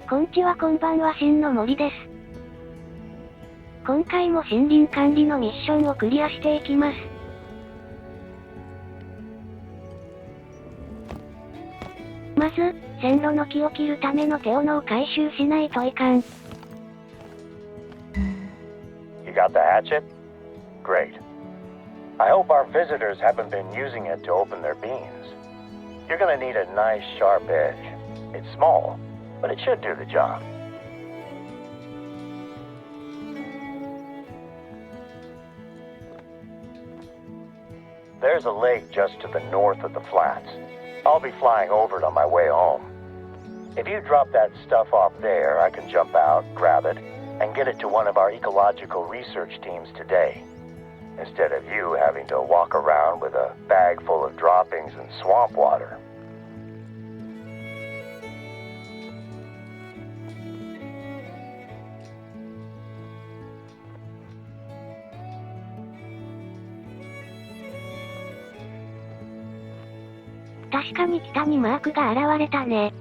こんちはこんばんは、真の森です。今回も森林管理のミッションをクリアしていきます。まず、線路の木を切るための手斧を回収しないといかん。You got the hatchet? Great. I hope our visitors haven't been using it to open their beans. You're gonna need a nice sharp edge. It's small, but it should do the job. There's a lake just to the north of the flats. I'll be flying over it on my way home. If you drop that stuff off there, I can jump out, grab it, and get it to one of our ecological research teams today, instead of you having to walk around with a bag full of droppings and swamp water. .確かに北にマークが現れたね。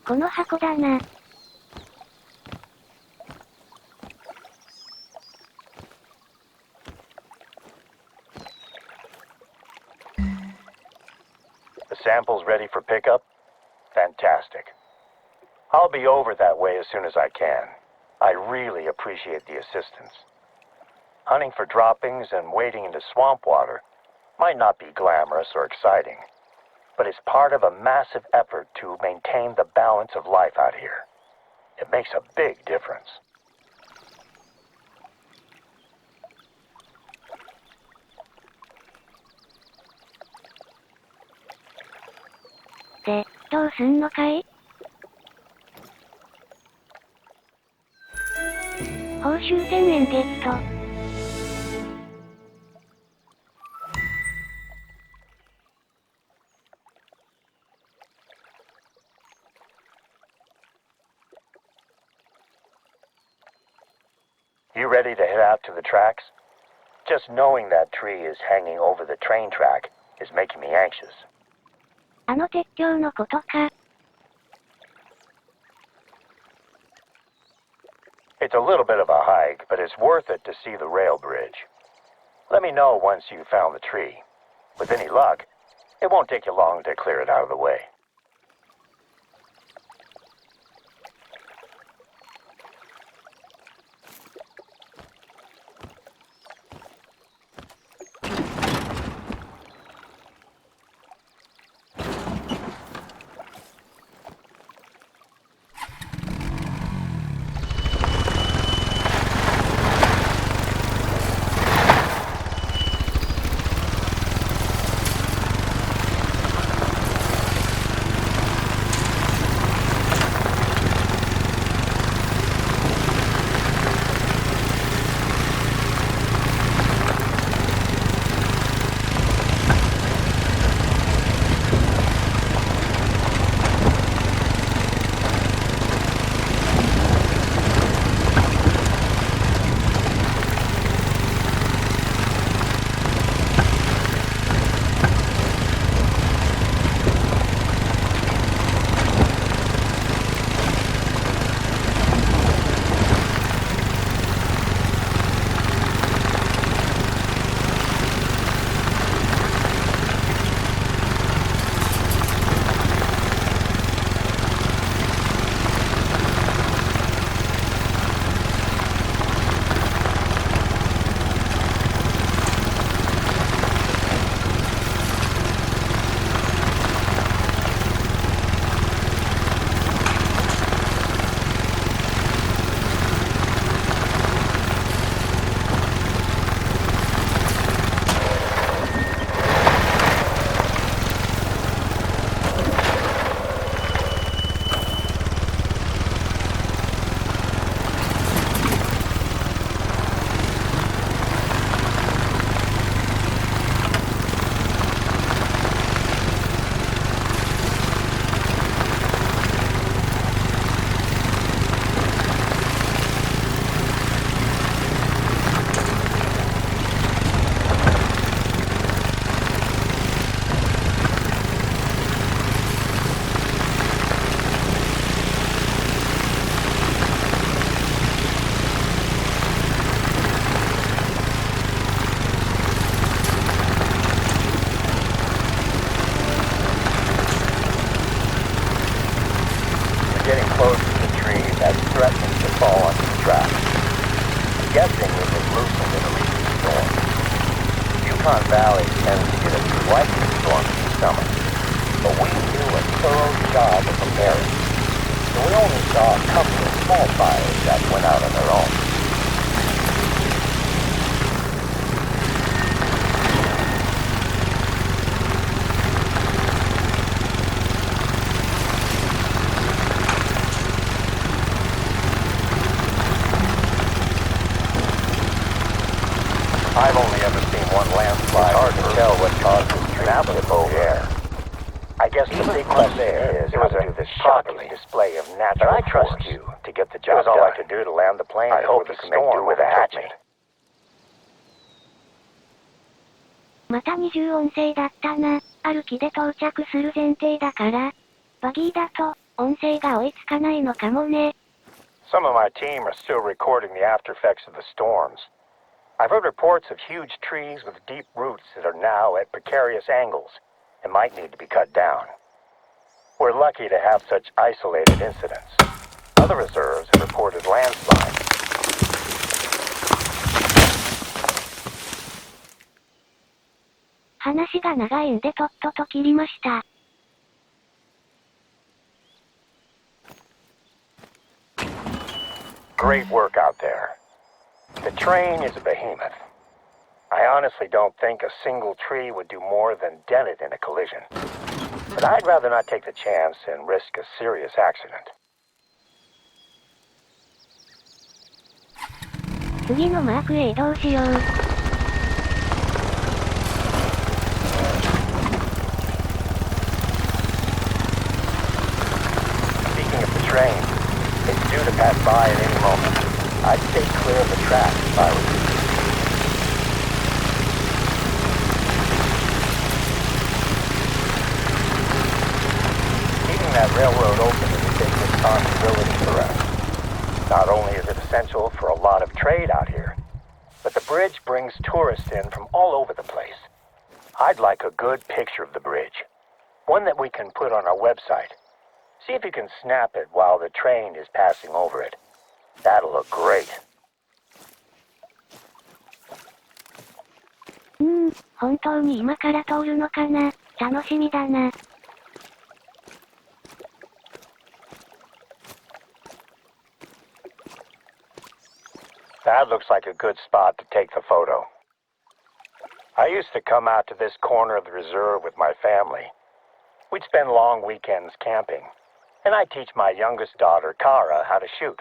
この箱だな。samples ready for pickup? Fantastic. I'll be over that way as soon as I can. I really appreciate the assistance. Hunting for droppings and wading into swamp water might not be glamorous or exciting, but it's part of a massive effort to maintain the balance of life out here. It makes a big difference. De, どうすんのかい？報酬1000円ゲット。You ready to head out to the tracks? Just knowing that tree is hanging over the train track is making me anxious. あの鉄橋のことか。It's a little bit of a hike, but it's worth it to see the rail bridge. Let me know once you've found the tree. With any luck, it won't take you long to clear it out of the way. guessing it was loosened in a recent storm. Yukon Valley tends to get a lightning storm in the summer, but we do a thorough job of preparing. So we only saw a couple of small fires that went out on their own. I've only ever seen one landslide. It's hard to tell what caused this tree to tip over. Yeah. I guess the big question is how to do this shocking display of natural force. But I trust you to get the job done. It was all I could do to land the plane. I hope you can make do with a hatchet. また二重音声だったな。歩きで到着する前提だから。バギーだと、音声が追いつかないのかもね。Some of my team are still recording the after effects of the storms. I've heard reports of huge trees with deep roots that are now at precarious angles, It might need to be cut down. We're lucky to have such isolated incidents. Other reserves have reported landslides.「話が長いんでとっとと切りました」 Great work out there. The train is a behemoth. I honestly don't think a single tree would do more than dent it in a collision. But I'd rather not take the chance and risk a serious accident. 次のマークへ移動しよう。 Speaking of the train, it's due to pass by at any moment. I'd stay clear of the tracks if I were you. Keeping that railroad open is a big responsibility for us. Not only is it essential for a lot of trade out here, but the bridge brings tourists in from all over the place. I'd like a good picture of the bridge, one that we can put on our website. See if you can snap it while the train is passing over it. That'll look great. 本当に今から通るのかな。楽しみだな。 That looks like a good spot to take the photo. I used to come out to this corner of the reserve with my family. We'd spend long weekends camping, and I'd teach my youngest daughter, Kara, how to shoot.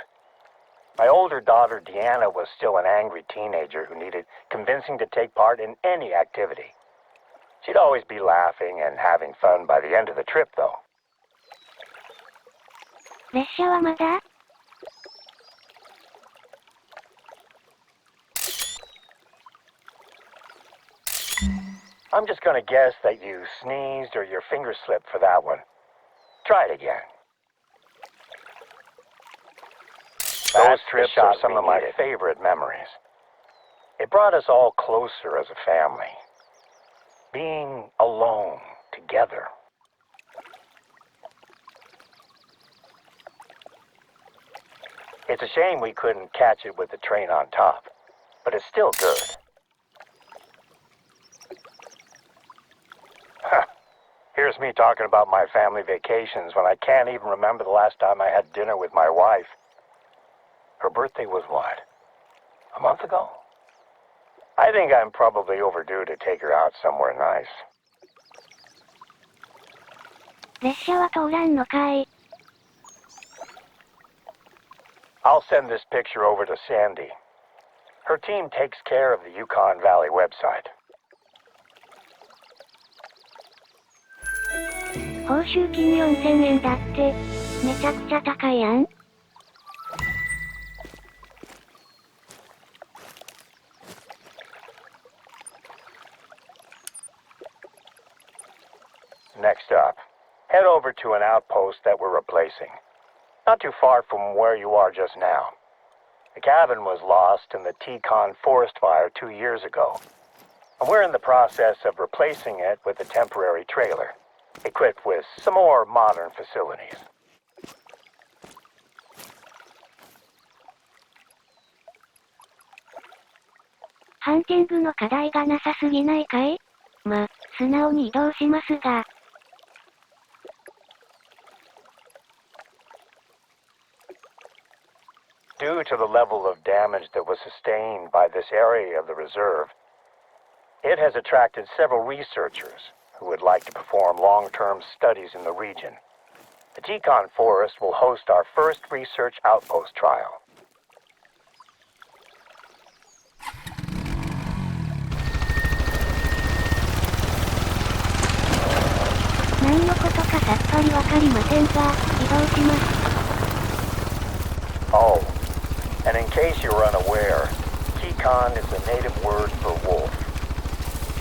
My older daughter, Deanna, was still an angry teenager who needed convincing to take part in any activity. She'd always be laughing and having fun by the end of the trip, though. 列車はまだ？ I'm just gonna guess that you sneezed or your finger slipped for that one. Try it again. Those trips are some of my favorite memories. It brought us all closer as a family. Being alone together. It's a shame we couldn't catch it with the train on top, but it's still good. Here's me talking about my family vacations when I can't even remember the last time I had dinner with my wife. Her birthday was what? A month ago? I think I'm probably overdue to take her out somewhere nice. 列車は通らんのかい。 I'll send this picture over to Sandy. Her team takes care of the Yukon Valley website. 報酬金4000円だって。めちゃくちゃ高いやん。 Next up, head over to an outpost that we're replacing. Not too far from where you are just now. The cabin was lost in the Teton forest fire 2 years ago, and we're in the process of replacing it with a temporary trailer, equipped with some more modern facilities. ハンティングの課題がなさすぎないかい？ま、素直に移動しますが。 Due to the level of damage that was sustained by this area of the reserve, it has attracted several researchers who would like to perform long-term studies in the region. The Teton Forest will host our first research outpost trial. 何のことかさっぱりわかりませんが、移動します。 Oh, and in case you were unaware, Teton is the native word for wolf.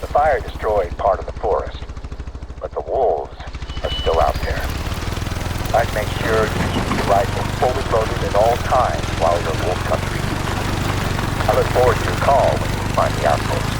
The fire destroyed part of the forest, but the wolves are still out there. I'd make sure you keep your rifle fully loaded at all times while you're in wolf country. I look forward to your call when you find the outpost.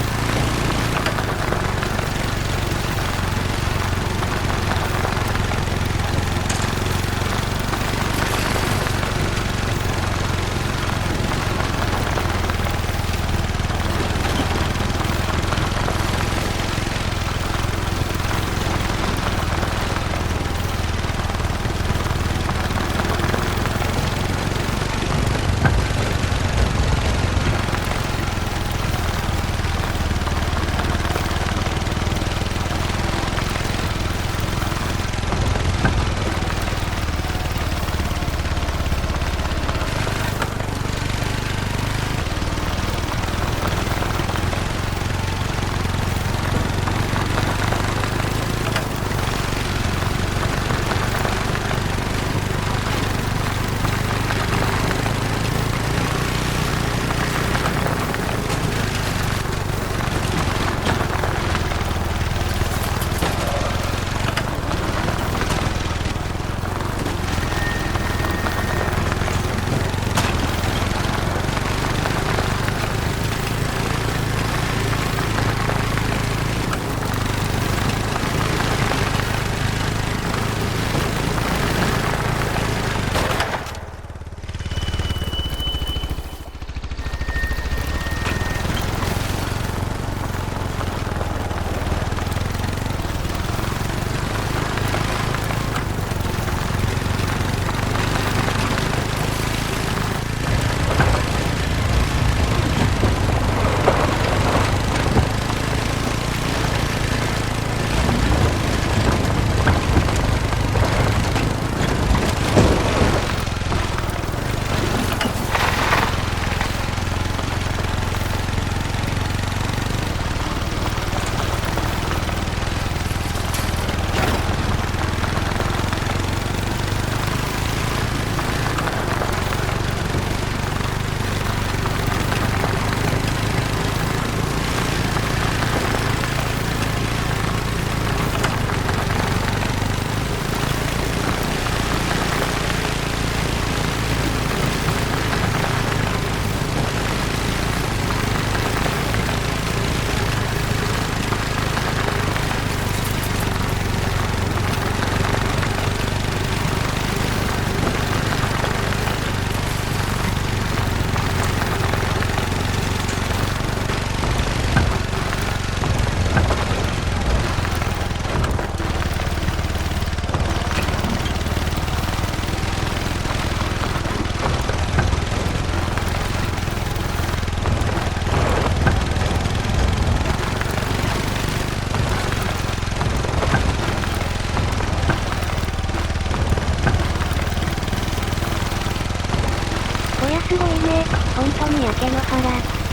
すごいね。本当に焼け野原。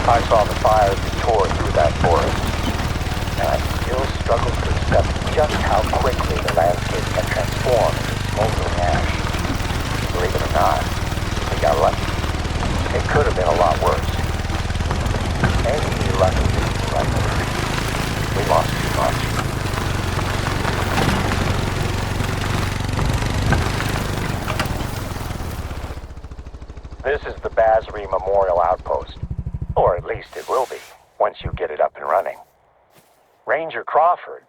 I saw the fires that tore through that forest, and I still struggle to accept just how quickly the landscape can transform into smoldering ash. Believe it or not, we got lucky. It could have been a lot worse. Maybe lucky is the right word. We lost too much. This is the Basri Memorial Outpost. Or at least it will be, once you get it up and running. Ranger Crawford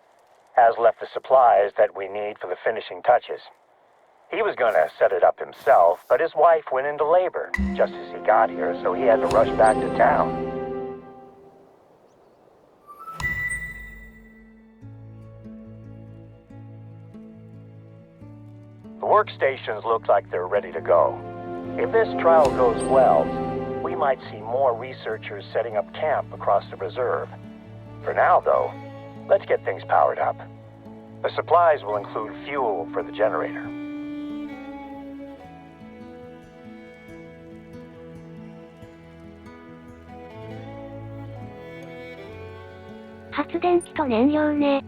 has left the supplies that we need for the finishing touches. He was going to set it up himself, but his wife went into labor just as he got here, so he had to rush back to town. The workstations look like they're ready to go. If this trial goes well, we might see more researchers setting up camp across the reserve. For now, though, let's get things powered up. The supplies will include fuel for the generator. 発電機と燃料ね。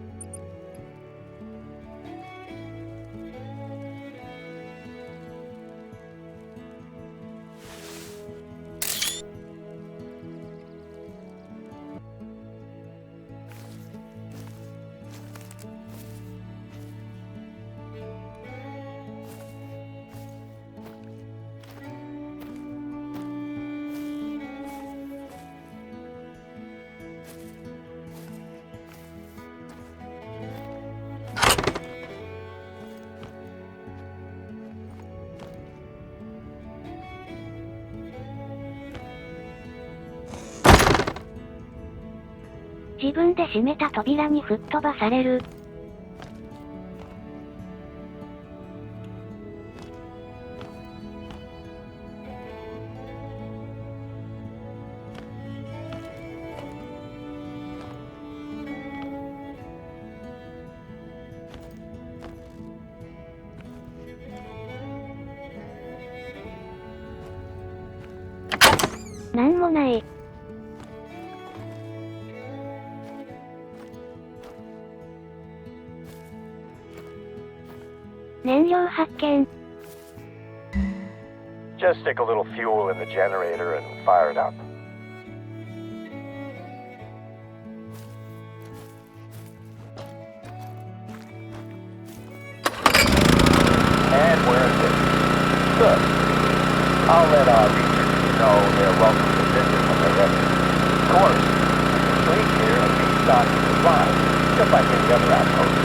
自分で閉めた扉に吹っ飛ばされる。なんもない。燃料発見。 Just stick a little fuel in the generator and fire it up. And where is it? Good. I'll let our researchers know they're welcome to visit when they're ready. Of course, you can sleep here and be stocked with supplies, just like any other outpost.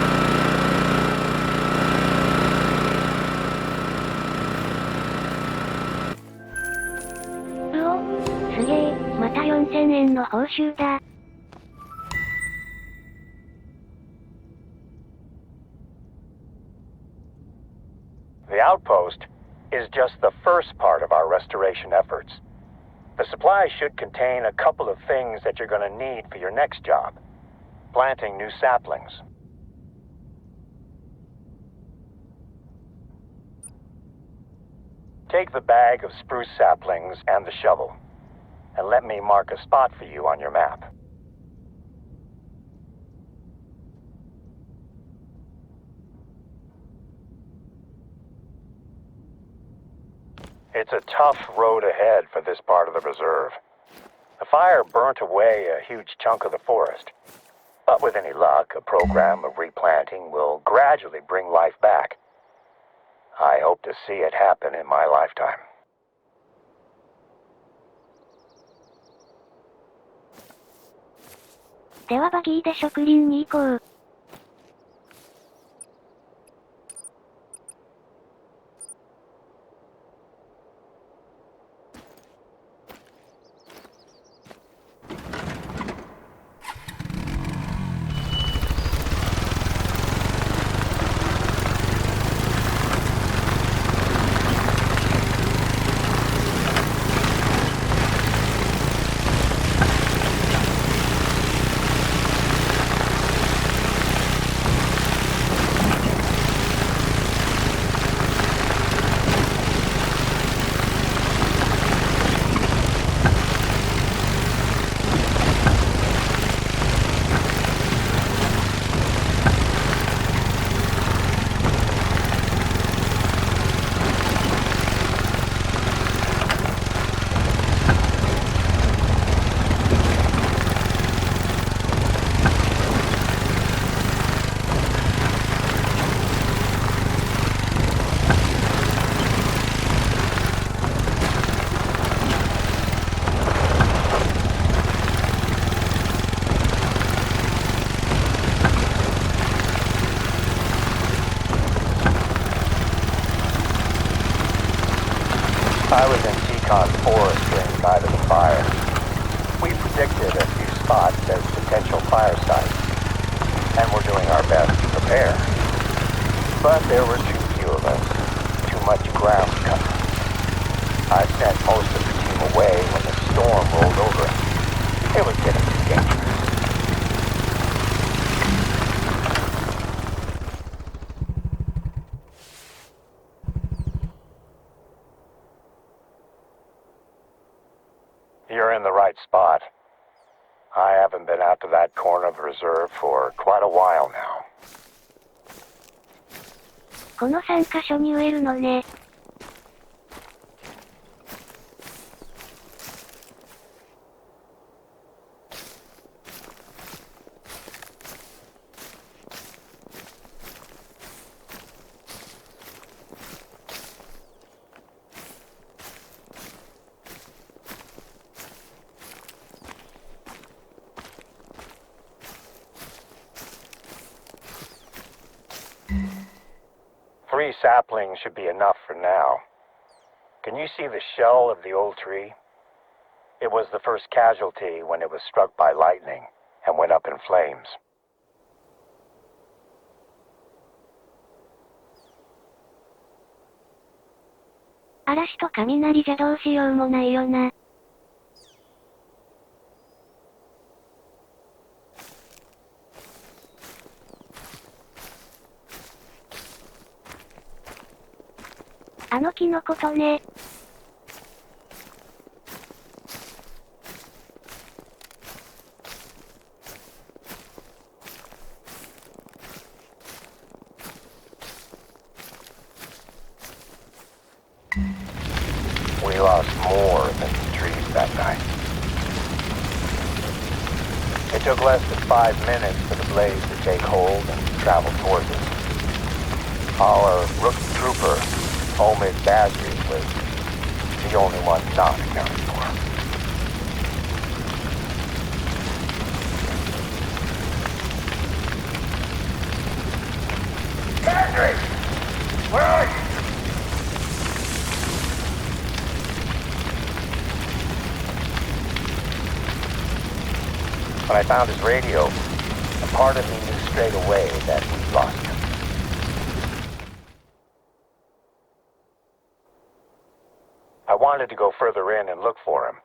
すげえ、また4000円の報酬だ。The outpost is just the first part of our restoration efforts. The supplies should contain a couple of things that you're going to need for your next job. Planting new saplings. Take the bag of spruce saplings and the shovel, and let me mark a spot for you on your map. It's a tough road ahead for this part of the reserve. The fire burnt away a huge chunk of the forest. But with any luck, a program of replanting will gradually bring life back. I hope to see it happen in my lifetime. ではバギーで植林に行こう。I was in Teton Forest during the night of the fire. We predicted a few spots as potential fire sites, and we're doing our best to prepare. But there were too few of us, too much ground cover. I sent most of the team away when the storm rolled over us. It was getting too dangerous. You're in the right spot. I haven't been out to that corner of the reserve for quite a while now. この3カ所に植えるのね。3 saplings should be enough for now. Can you see the shell of the old tree? It was the first casualty when it was struck by lightning and went up in flames. 嵐と雷じゃどうしようもないよな。あの木のことね。We lost more than the trees that night. It took less than 5 minutes for the blaze to take hold and travel towards us. Our rookie trooper, Omid Badri, was the only one not accounted for. Badri! Where are you? When I found his radio, a part of me knew straight away that we'd lost him. I wanted to go further in and look for him,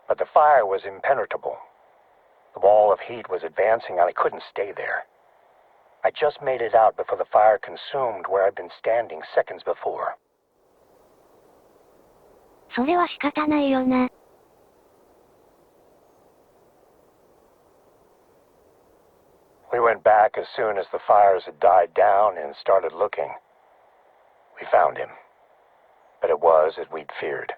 but the fire was impenetrable. The wall of heat was advancing and I couldn't stay there. I just made it out before the fire consumed where I'd been standing seconds before. それは仕方ないよな。We went back as soon as the fires had died down and started looking. We found him. But it was as we'd feared.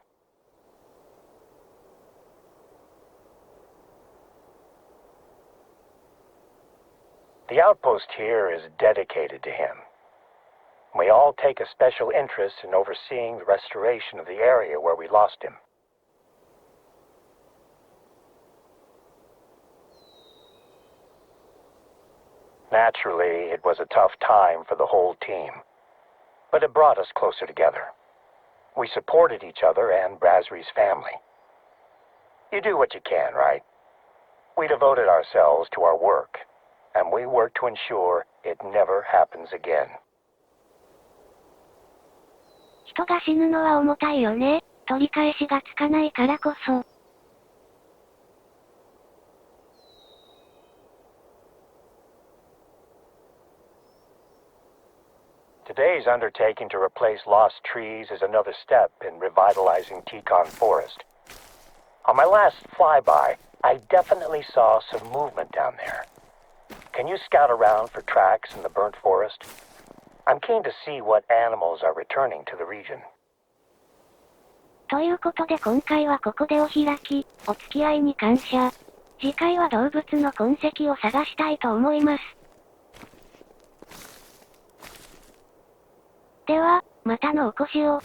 The outpost here is dedicated to him. We all take a special interest in overseeing the restoration of the area where we lost him. Naturally, it was a tough time for the whole team. But it brought us closer together. We supported each other and Brassery's family. You do what you can, right? We devoted ourselves to our work, and we worked to ensure it never happens again. 人が死ぬのは重たいよね。取り返しがつかないからこそ。Today's undertaking to replace lost trees is another step in revitalizing Teton Forest. On my last flyby, I definitely saw some movement down there. Can you scout around for tracks in the burnt forest? I'm keen to see what animals are returning to the region. ということで今回はここでお開き、お付き合いに感謝。次回は動物の痕跡を探したいと思います。では、またのお越しを。